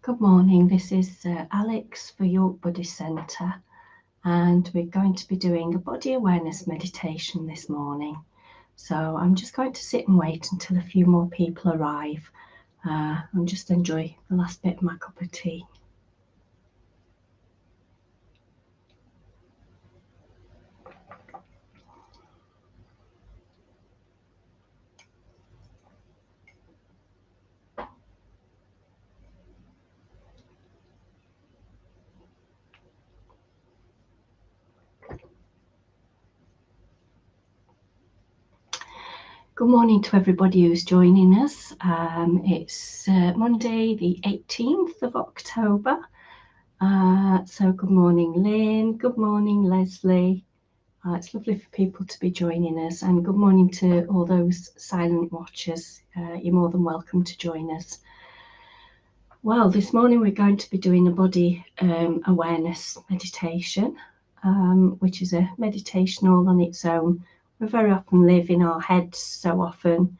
Good morning, this is Alex for York Buddhist Centre, and we're going to be doing a body awareness meditation this morning. So I'm just going to sit and wait until a few more people arrive and just enjoy the last bit of my cup of tea. Good morning to everybody who's joining us. It's Monday the 18th of October. So good morning Lynn, good morning Leslie. It's lovely for people to be joining us, and good morning to all those silent watchers. You're more than welcome to join us. Well, this morning we're going to be doing a body awareness meditation, which is a meditation all on its own. We very often live in our heads so often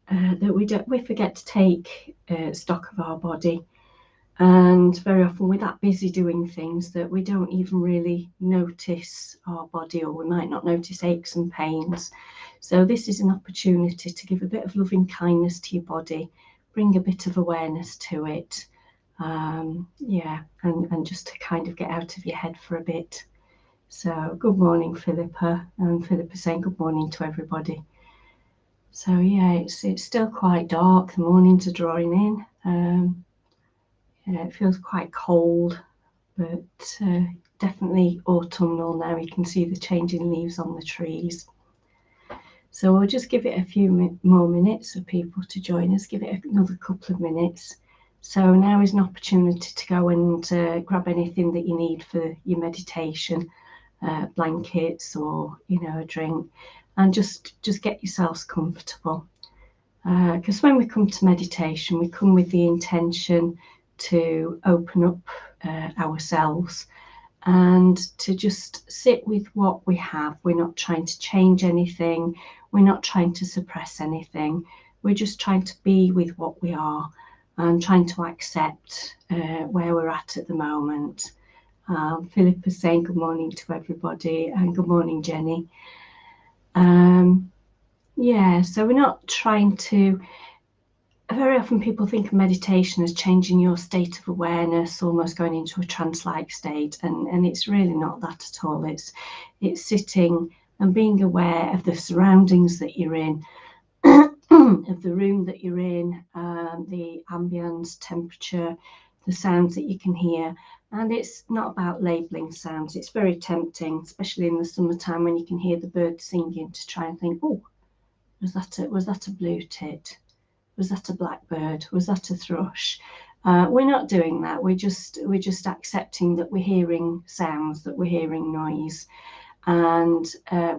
that we forget to take stock of our body. And very often we're that busy doing things that we don't even really notice our body, or we might not notice aches and pains. So this is an opportunity to give a bit of loving kindness to your body, bring a bit of awareness to it, and just to kind of get out of your head for a bit. So good morning Philippa, and Philippa saying good morning to everybody. So yeah, it's still quite dark, the mornings are drawing in. It feels quite cold, but definitely autumnal now. You can see the changing leaves on the trees. So we'll just give it a few more minutes for people to join us, give it another couple of minutes. So now is an opportunity to go and grab anything that you need for your meditation, blankets or a drink, and just get yourselves comfortable. Because when we come to meditation, we come with the intention to open up ourselves and to just sit with what we have. We're not trying to change anything. We're not trying to suppress anything. We're just trying to be with what we are and trying to accept where we're at the moment. Philip is saying good morning to everybody, and good morning, Jenny. So we're not trying to. Very often people think of meditation as changing your state of awareness, almost going into a trance-like state, and it's really not that at all. It's sitting and being aware of the surroundings that you're in, of the room that you're in, the ambience, temperature, the sounds that you can hear. And it's not about labeling sounds. It's very tempting, especially in the summertime, when you can hear the birds singing, to try and think, oh, was that a blue tit? Was that a blackbird? Was that a thrush? We're not doing that. We're just accepting that we're hearing sounds, that we're hearing noise, and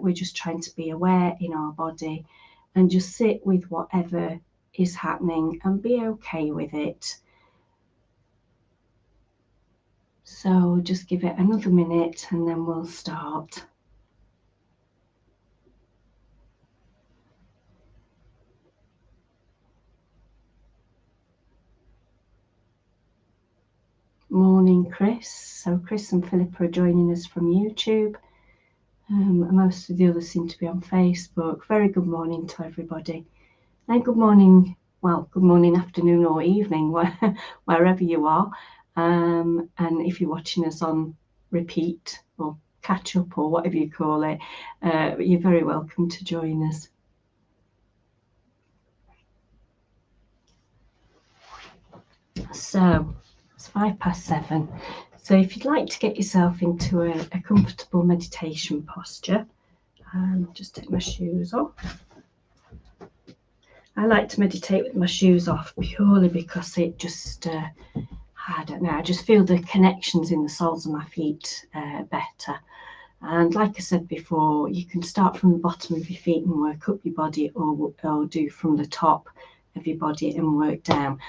we're just trying to be aware in our body and just sit with whatever is happening and be okay with it. So just give it another minute and then we'll start. Morning, Chris. So Chris and Philippa are joining us from YouTube. Most of the others seem to be on Facebook. Very good morning to everybody. And good morning, afternoon or evening, wherever you are. And if you're watching us on repeat or catch up or whatever you call it, you're very welcome to join us. So it's 7:05. So if you'd like to get yourself into a comfortable meditation posture, just take my shoes off. I like to meditate with my shoes off purely because it just, I don't know, I just feel the connections in the soles of my feet better. And like I said before, you can start from the bottom of your feet and work up your body, or do from the top of your body and work down.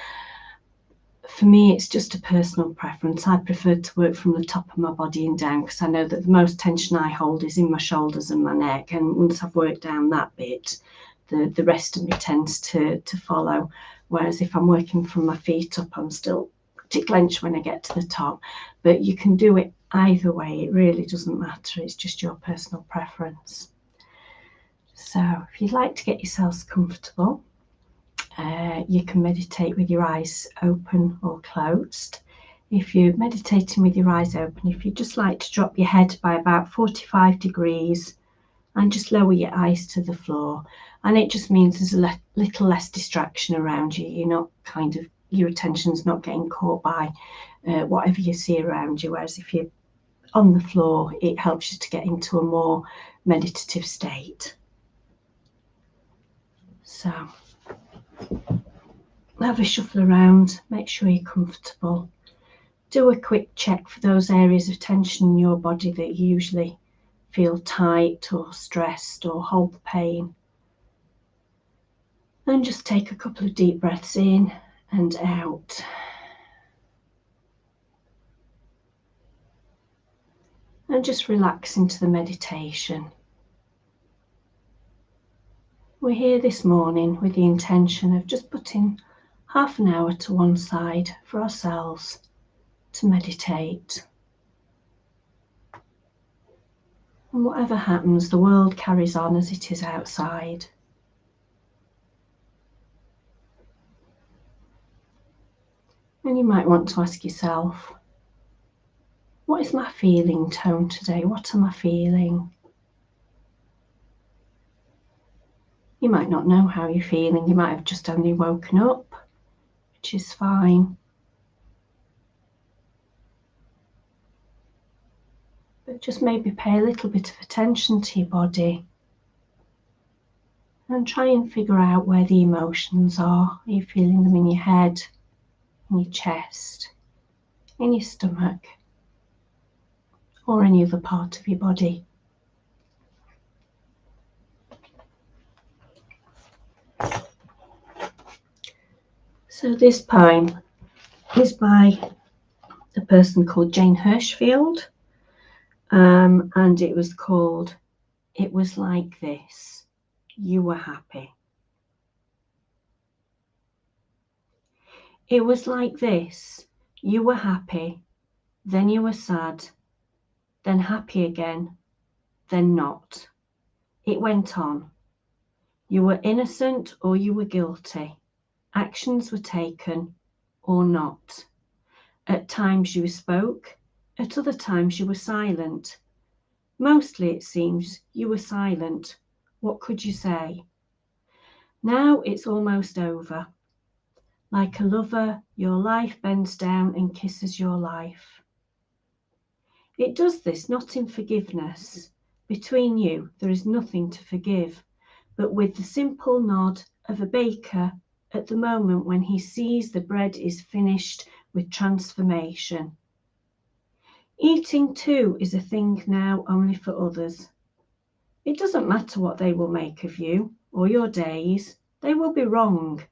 For me, it's just a personal preference. I prefer to work from the top of my body and down, because I know that the most tension I hold is in my shoulders and my neck. And once I've worked down that bit, the rest of me tends to follow. Whereas if I'm working from my feet up, I'm still to clench when I get to the top, but you can do it either way. It really doesn't matter. It's just your personal preference. So if you'd like to get yourselves comfortable, you can meditate with your eyes open or closed. If you're meditating with your eyes open, if you just like to drop your head by about 45 degrees and just lower your eyes to the floor, and it just means there's a little less distraction around you. You're not your attention's not getting caught by whatever you see around you, whereas if you're on the floor, it helps you to get into a more meditative state. So have a shuffle around, make sure you're comfortable. Do a quick check for those areas of tension in your body that you usually feel tight or stressed or hold the pain. And just take a couple of deep breaths in and out. And just relax into the meditation. We're here this morning with the intention of just putting half an hour to one side for ourselves to meditate. And whatever happens, the world carries on as it is outside. And you might want to ask yourself, what is my feeling tone today? What am I feeling? You might not know how you're feeling. You might have just only woken up, which is fine. But just maybe pay a little bit of attention to your body and try and figure out where the emotions are. Are you feeling them in your head, in your chest, in your stomach, or any other part of your body? So this poem is by a person called Jane Hirshfield, and it was called It Was Like This, You Were Happy. It was like this, you were happy, then you were sad, then happy again, then not. It went on. You were innocent or you were guilty. Actions were taken or not. At times you spoke, at other times you were silent. Mostly, it seems, you were silent. What could you say? Now it's almost over. Like a lover, your life bends down and kisses your life. It does this not in forgiveness. Between you, there is nothing to forgive, but with the simple nod of a baker at the moment when he sees the bread is finished with transformation. Eating too is a thing now only for others. It doesn't matter what they will make of you or your days. They will be wrong.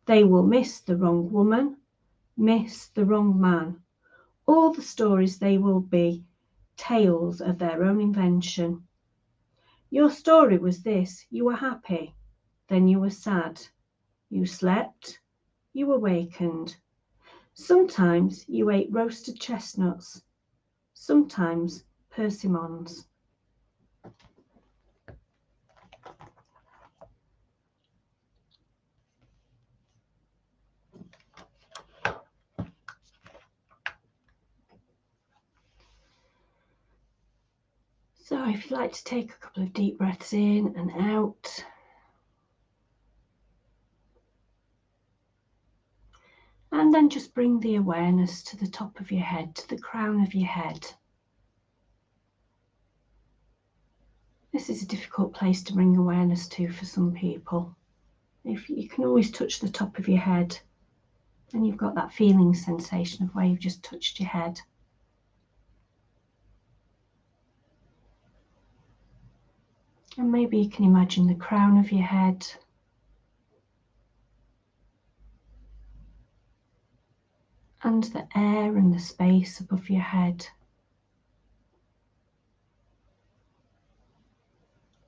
They will miss the wrong woman, miss the wrong man. All the stories they will be tales of their own invention. Your story was this: you were happy, then you were sad. You slept, you awakened. Sometimes you ate roasted chestnuts, sometimes persimmons. So if you like to take a couple of deep breaths in and out. And then just bring the awareness to the top of your head, to the crown of your head. This is a difficult place to bring awareness to for some people. If you can always touch the top of your head, then you've got that feeling sensation of where you've just touched your head. And maybe you can imagine the crown of your head, and the air and the space above your head.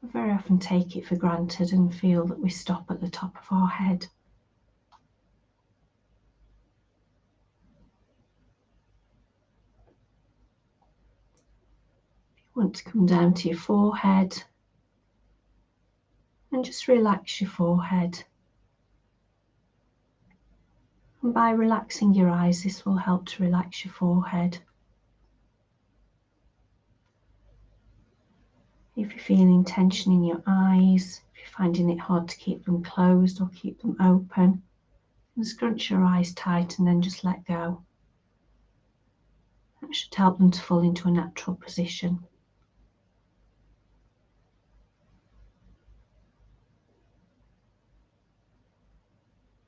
We very often take it for granted and feel that we stop at the top of our head. want to come down to your forehead and just relax your forehead. And by relaxing your eyes, this will help to relax your forehead. If you're feeling tension in your eyes, if you're finding it hard to keep them closed or keep them open, and scrunch your eyes tight and then just let go. That should help them to fall into a natural position.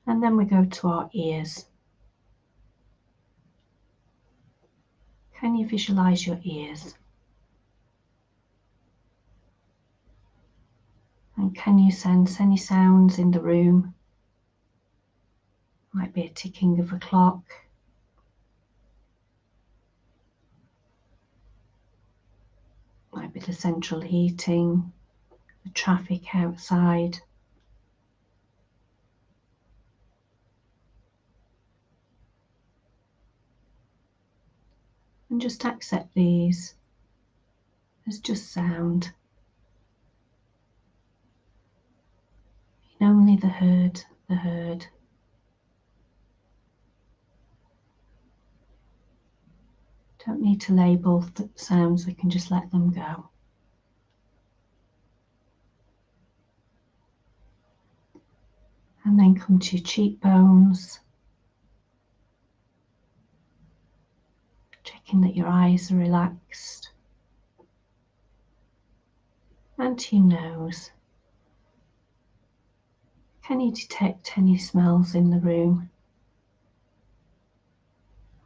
And then we go to our ears. Can you visualize your ears? And can you sense any sounds in the room? Might be a ticking of a clock. Might be the central heating, the traffic outside. And just accept these as just sound. Only the heard. Don't need to label the sounds, we can just let them go. And then come to your cheekbones, checking that your eyes are relaxed, and to your nose. Can you detect any smells in the room?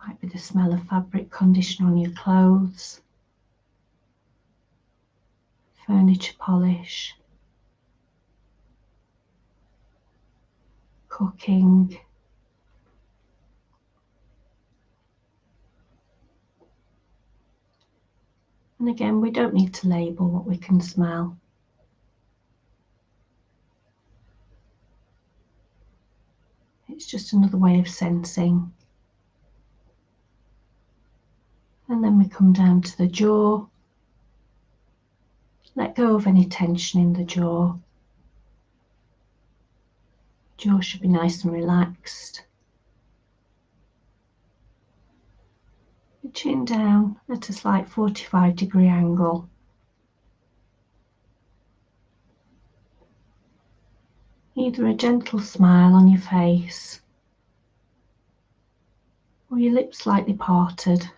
Might be the smell of fabric conditioner on your clothes, furniture polish, cooking. And again, we don't need to label what we can smell. It's just another way of sensing. And then we come down to the jaw. Let go of any tension in the jaw. Jaw should be nice and relaxed. The chin down at a slight 45-degree angle. Either a gentle smile on your face or your lips slightly parted.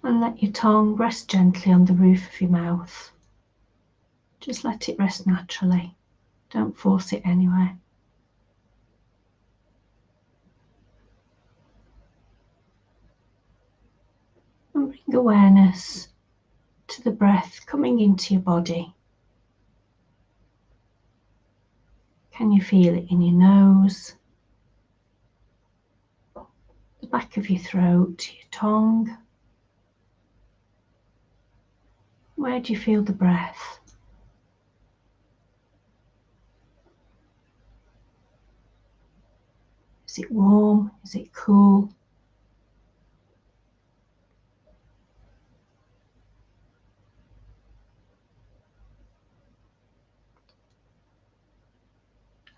And let your tongue rest gently on the roof of your mouth. Just let it rest naturally. Don't force it anywhere. And bring awareness to the breath coming into your body. Can you feel it in your nose, the back of your throat, your tongue? Where do you feel the breath? Is it warm? Is it cool?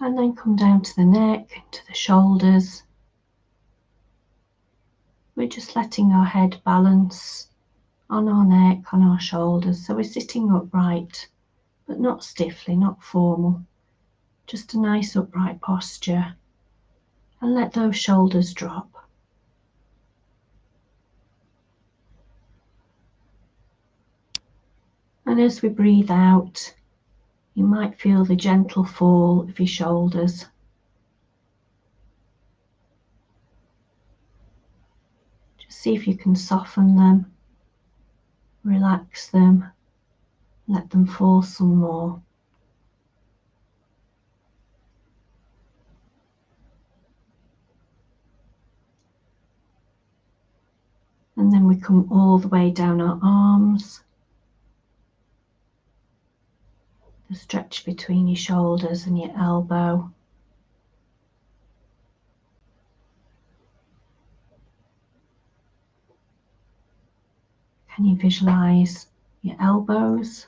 And then come down to the neck, to the shoulders. We're just letting our head balance on our neck, on our shoulders. So we're sitting upright, but not stiffly, not formal. Just a nice upright posture. And let those shoulders drop. And as we breathe out, you might feel the gentle fall of your shoulders. Just see if you can soften them, relax them, let them fall some more. And then we come all the way down our arms, the stretch between your shoulders and your elbow. Can you visualize your elbows?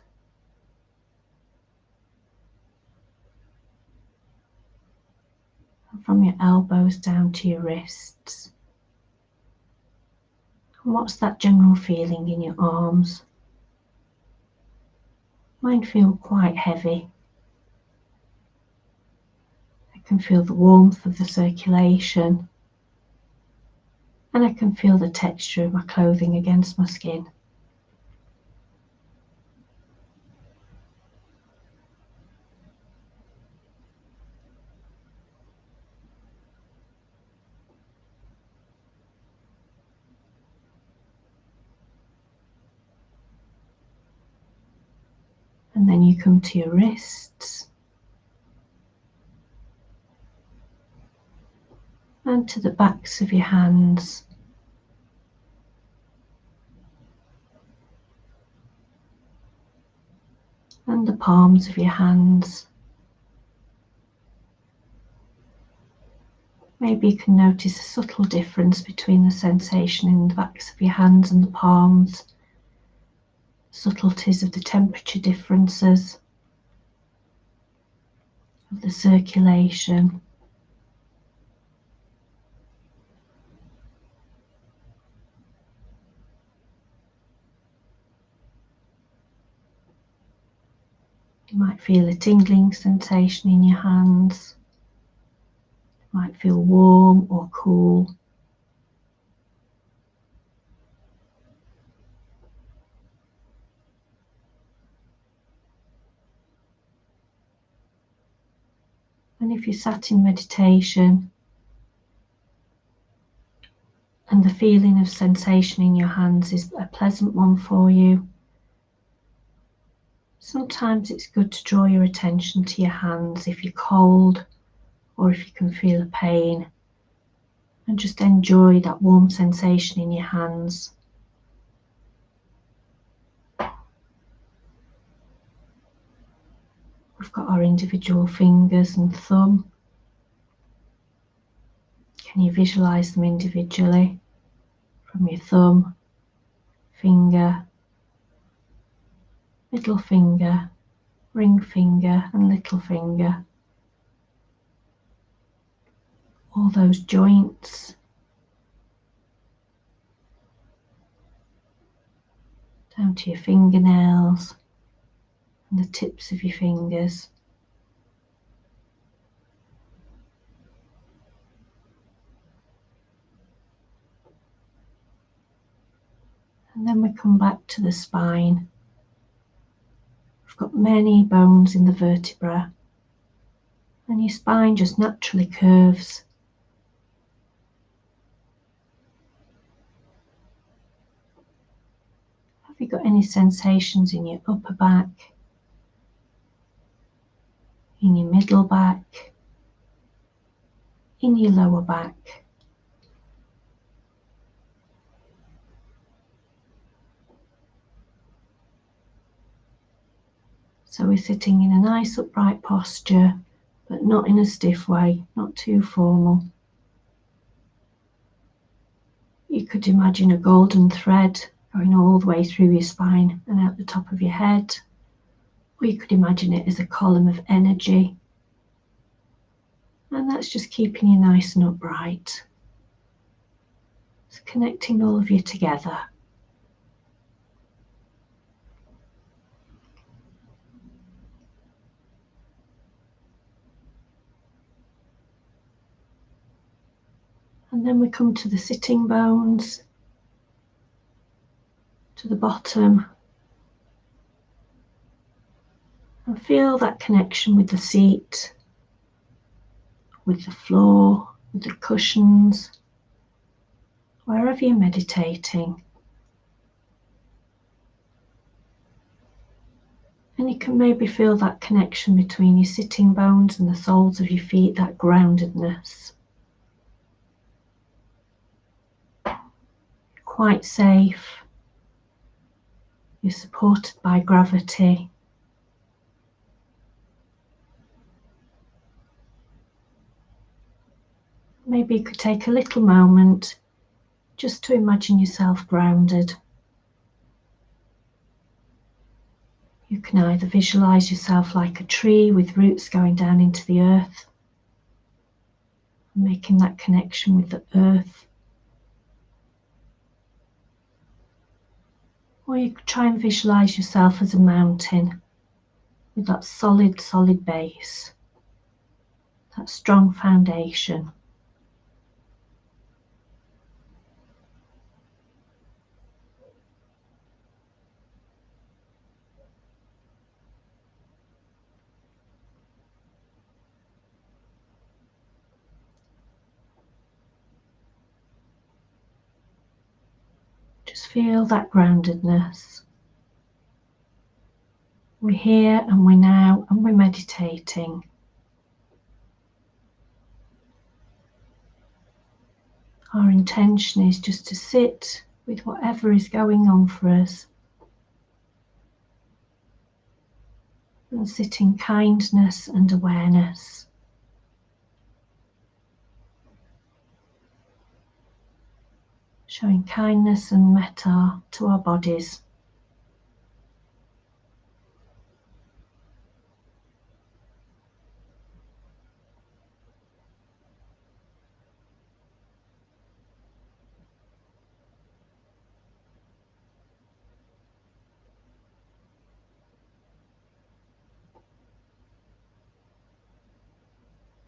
And from your elbows down to your wrists. And what's that general feeling in your arms? Mine feel quite heavy. I can feel the warmth of the circulation, and I can feel the texture of my clothing against my skin. And then you come to your wrists and to the backs of your hands. And the palms of your hands. Maybe you can notice a subtle difference between the sensation in the backs of your hands and the palms, subtleties of the temperature differences, of the circulation. You might feel a tingling sensation in your hands. It might feel warm or cool. And if you sat in meditation and the feeling of sensation in your hands is a pleasant one for you, sometimes it's good to draw your attention to your hands if you're cold or if you can feel a pain, and just enjoy that warm sensation in your hands. We've got our individual fingers and thumb. Can you visualize them individually? From your thumb, finger, middle finger, ring finger and little finger. All those joints, down to your fingernails and the tips of your fingers. And then we come back to the spine. We've got many bones in the vertebra, and your spine just naturally curves. Have you got any sensations in your upper back, in your middle back, in your lower back? So we're sitting in a nice upright posture, but not in a stiff way, not too formal. You could imagine a golden thread going all the way through your spine and out the top of your head, or you could imagine it as a column of energy. And that's just keeping you nice and upright. It's connecting all of you together. And then we come to the sitting bones, to the bottom, and feel that connection with the seat, with the floor, with the cushions, wherever you're meditating. And you can maybe feel that connection between your sitting bones and the soles of your feet, that groundedness. Quite safe. You're supported by gravity. Maybe you could take a little moment just to imagine yourself grounded. You can either visualize yourself like a tree with roots going down into the earth, making that connection with the earth. Or you could try and visualize yourself as a mountain with that solid base, that strong foundation. Just feel that groundedness. We're here and we're now and we're meditating. Our intention is just to sit with whatever is going on for us and sit in kindness and awareness. Showing kindness and metta to our bodies.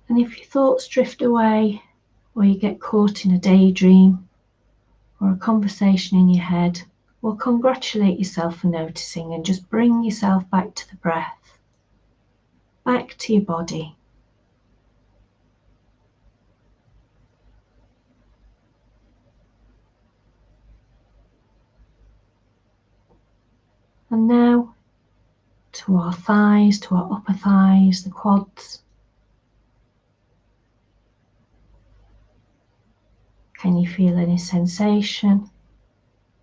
And if your thoughts drift away, or you get caught in a daydream or a conversation in your head, well, congratulate yourself for noticing and just bring yourself back to the breath, back to your body. And now to our thighs, to our upper thighs, the quads. Can you feel any sensation,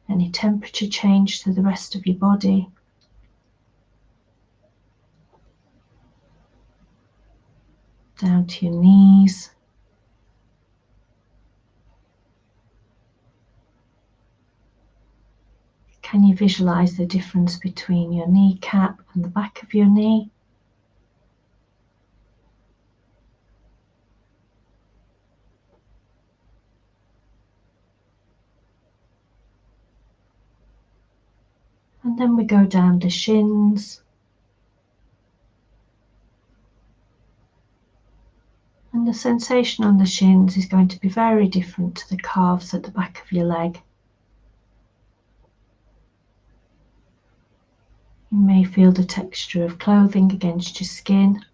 any temperature change to the rest of your body? Down to your knees. Can you visualize the difference between your kneecap and the back of your knee? And then we go down the shins. And the sensation on the shins is going to be very different to the calves at the back of your leg. You may feel the texture of clothing against your skin.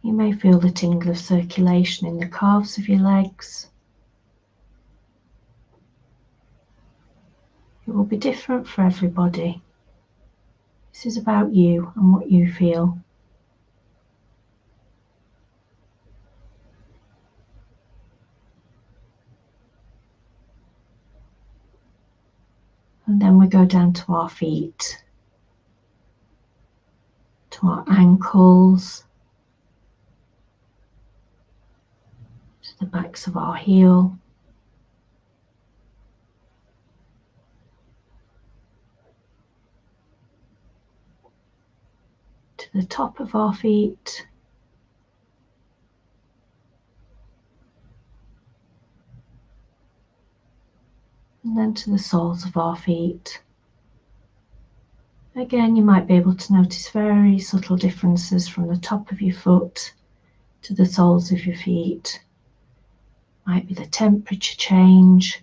You may feel the tingle of circulation in the calves of your legs. It will be different for everybody. This is about you and what you feel. And then we go down to our feet, to our ankles, to the backs of our heel, to the top of our feet, and then to the soles of our feet. Again, you might be able to notice very subtle differences from the top of your foot to the soles of your feet. Might be the temperature change,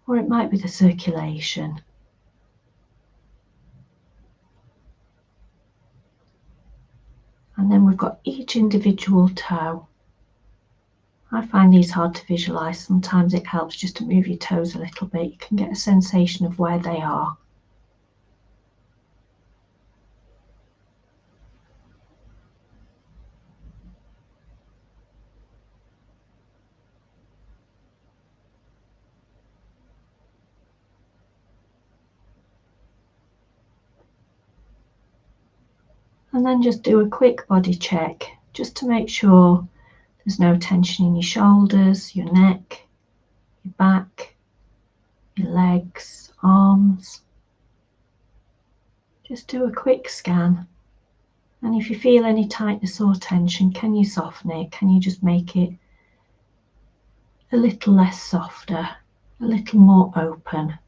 or it might be the circulation. And then we've got each individual toe. I find these hard to visualize. Sometimes it helps just to move your toes a little bit. You can get a sensation of where they are. And then just do a quick body check, just to make sure There's no tension in your shoulders, your neck, your back, your legs, arms. Just do a quick scan. And if you feel any tightness or tension, can you soften it? Can you just make it a little less softer, a little more open?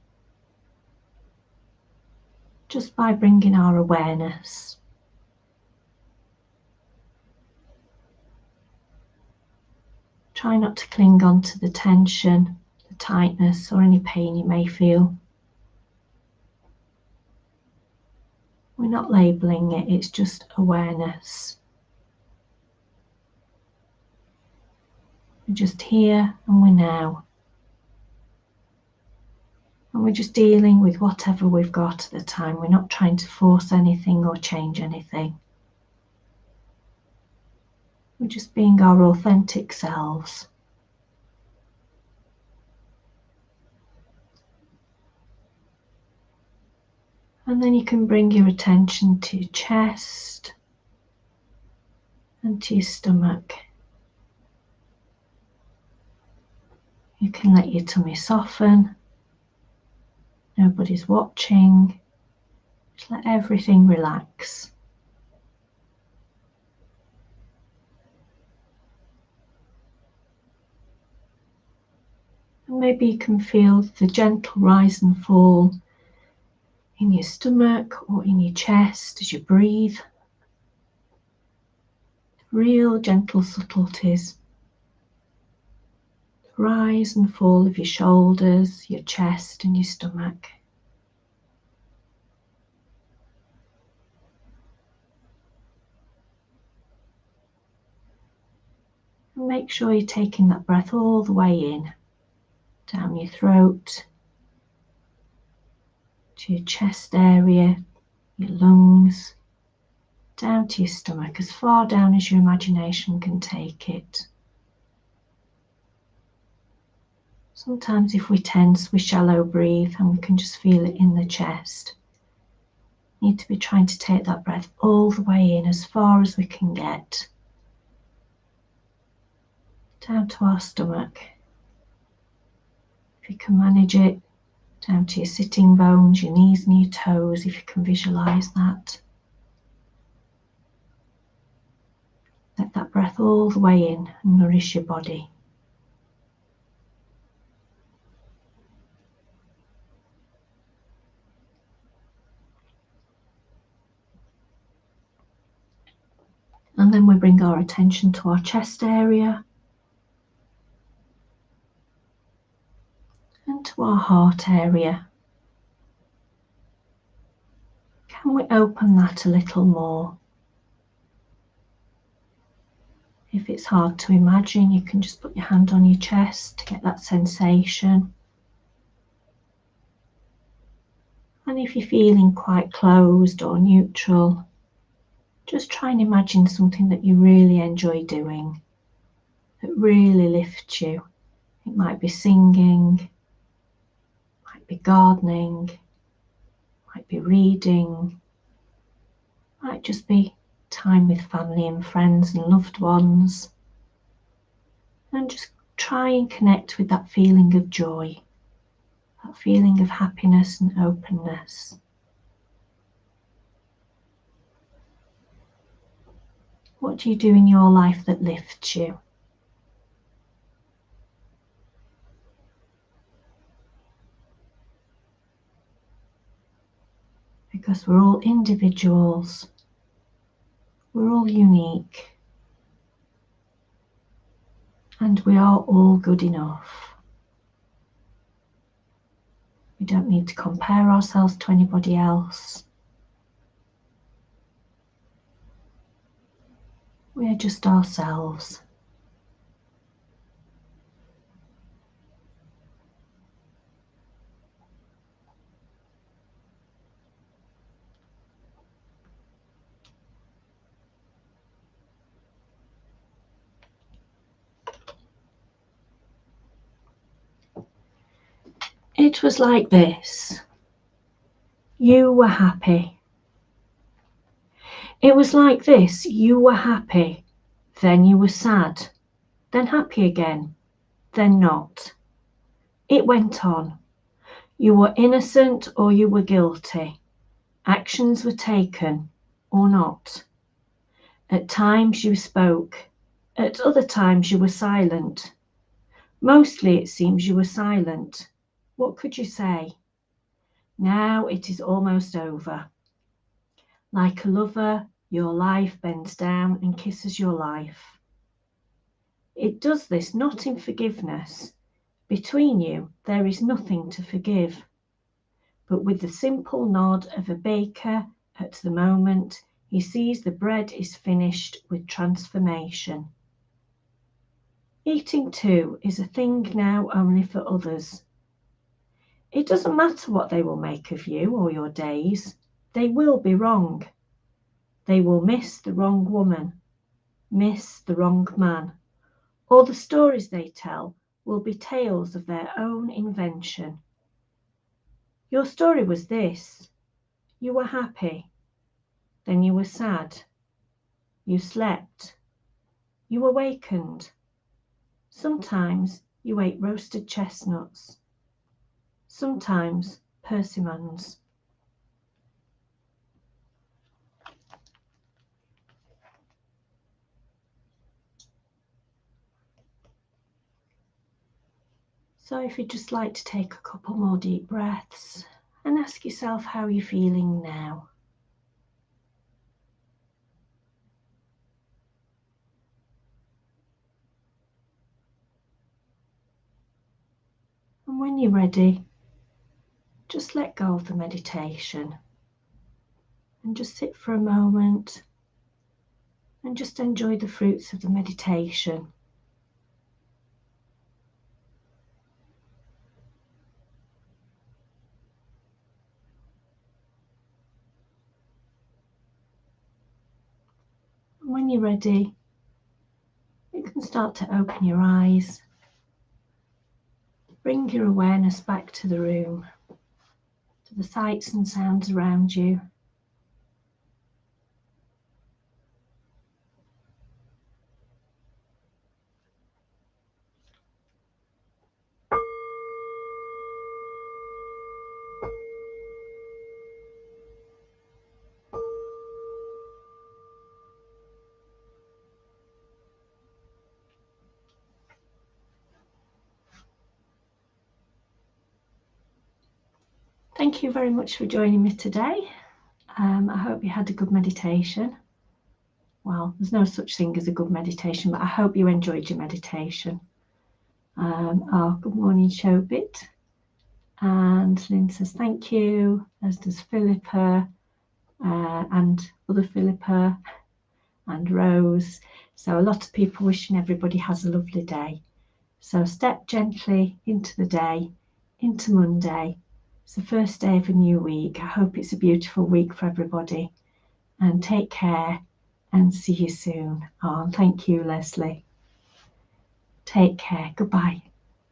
Just by bringing our awareness. Try not to cling on to the tension, the tightness, or any pain you may feel. We're not labeling it, it's just awareness. We're just here and we're now. And we're just dealing with whatever we've got at the time. We're not trying to force anything or change anything. We're just being our authentic selves. And then you can bring your attention to your chest and to your stomach. You can let your tummy soften. Nobody's watching. Just let everything relax. And maybe you can feel the gentle rise and fall in your stomach or in your chest as you breathe. Real gentle subtleties. The rise and fall of your shoulders, your chest and your stomach. And make sure you're taking that breath all the way in, down your throat, to your chest area, your lungs, down to your stomach, as far down as your imagination can take it. Sometimes if we tense, we shallow breathe and we can just feel it in the chest. Need to be trying to take that breath all the way in, as far as we can get. Down to our stomach. If you can manage it, down to your sitting bones, your knees and your toes, if you can visualize that. Let that breath all the way in and nourish your body. And then we bring our attention to our chest area and to our heart area. Can we open that a little more? If it's hard to imagine, you can just put your hand on your chest to get that sensation. And if you're feeling quite closed or neutral, just try and imagine something that you really enjoy doing, that really lifts you. It might be singing, might be gardening, might be reading, might just be time with family and friends and loved ones. And just try and connect with that feeling of joy, that feeling of happiness and openness. What do you do in your life that lifts you? Because we're all individuals, we're all unique, and we are all good enough. We don't need to compare ourselves to anybody else. We are just ourselves. It was like this. You were happy. It was like this. You were happy. Then you were sad. then happy again, then not. It went on. You were innocent or you were guilty. Actions were taken or not. At times you spoke, at other times you were silent. Mostly it seems you were silent. What could you say? Now it is almost over. Like a lover, your life bends down and kisses your life. It does this not in forgiveness. Between you there is nothing to forgive. But with the simple nod of a baker at the moment, he sees the bread is finished with transformation. Eating too is a thing now only for others. It doesn't matter what they will make of you or your days. They will be wrong. They will miss the wrong woman, miss the wrong man. All the stories they tell will be tales of their own invention. Your story was this. You were happy. Then you were sad. You slept. You awakened. Sometimes you ate roasted chestnuts. Sometimes persimmons. So if you'd just like to take a couple more deep breaths and ask yourself how you're feeling now. And when you're ready, just let go of the meditation and just sit for a moment and just enjoy the fruits of the meditation. And when you're ready, you can start to open your eyes. Bring your awareness back to the room, to the sights and sounds around you. Thank you very much for joining me today. I hope you had a good meditation. Well, there's no such thing as a good meditation, but I hope you enjoyed your meditation. Good morning, Shobit. And Lynn says thank you, as does Philippa and other Philippa and Rose. So a lot of people wishing everybody has a lovely day. So step gently into the day, into Monday. It's the first day of a new week. I hope it's a beautiful week for everybody. And take care and see you soon. Oh, thank you, Leslie. Take care. Goodbye.